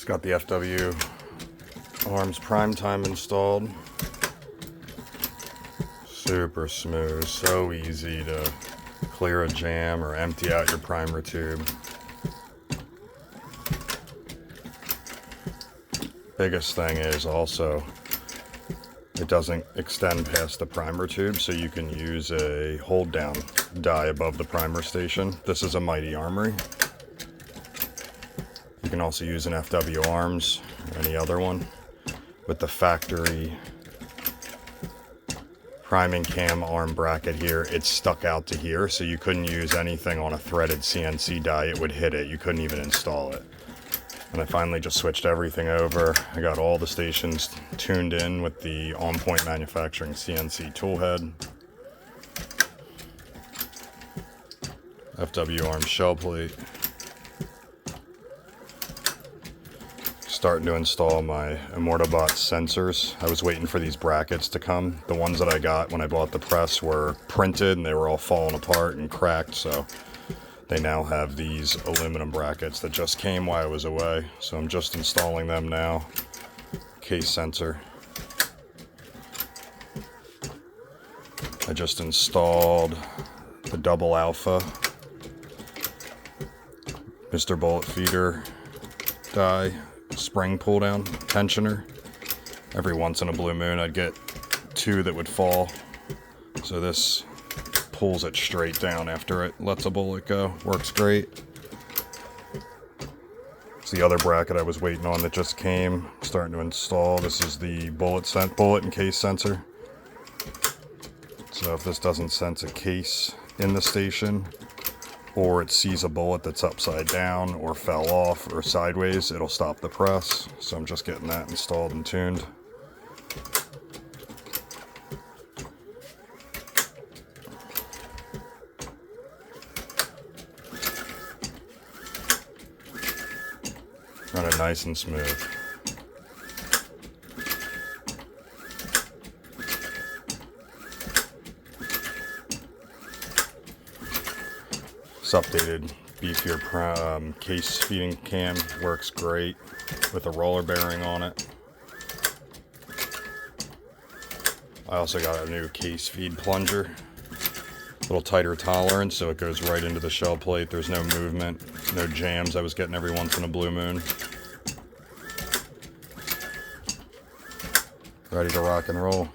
It's got the FW arms Primetime installed. Super smooth, so easy to clear a jam or empty out your primer tube. Biggest thing is also it doesn't extend past the primer tube, so you can use a hold down die above the primer station. This is a Mighty Armory. You can also use an FW arms or any other one. With the factory priming cam arm bracket here, it's stuck out to here, so you couldn't use anything on a threaded CNC die. It would hit it. You couldn't even install it. And I finally just switched everything over. I got all the stations tuned in with the OnPoint Manufacturing CNC toolhead. FW arm shell plate. Starting to install my Immortobot sensors. I was waiting for these brackets to come. The ones that I got when I bought the press were printed and they were all falling apart and cracked, so they now have these aluminum brackets that just came while I was away. So I'm just installing them now. Case sensor. I just installed the double alpha Mr. Bullet feeder die. Spring pull down tensioner. Every once in a blue moon I'd get two that would fall, so this pulls it straight down after it lets a bullet go. Works great. It's the other bracket I was waiting on that just came. Starting to install. This is the bullet and case sensor. So if this doesn't sense a case in the station, or it sees a bullet that's upside down or fell off or sideways, it'll stop the press. So I'm just getting that installed and tuned. Running nice and smooth. This updated beefier case feeding cam works great with a roller bearing on it. I also got a new case feed plunger. A little tighter tolerance, so it goes right into the shell plate. There's no movement, no jams I was getting every once in a blue moon. Ready to rock and roll.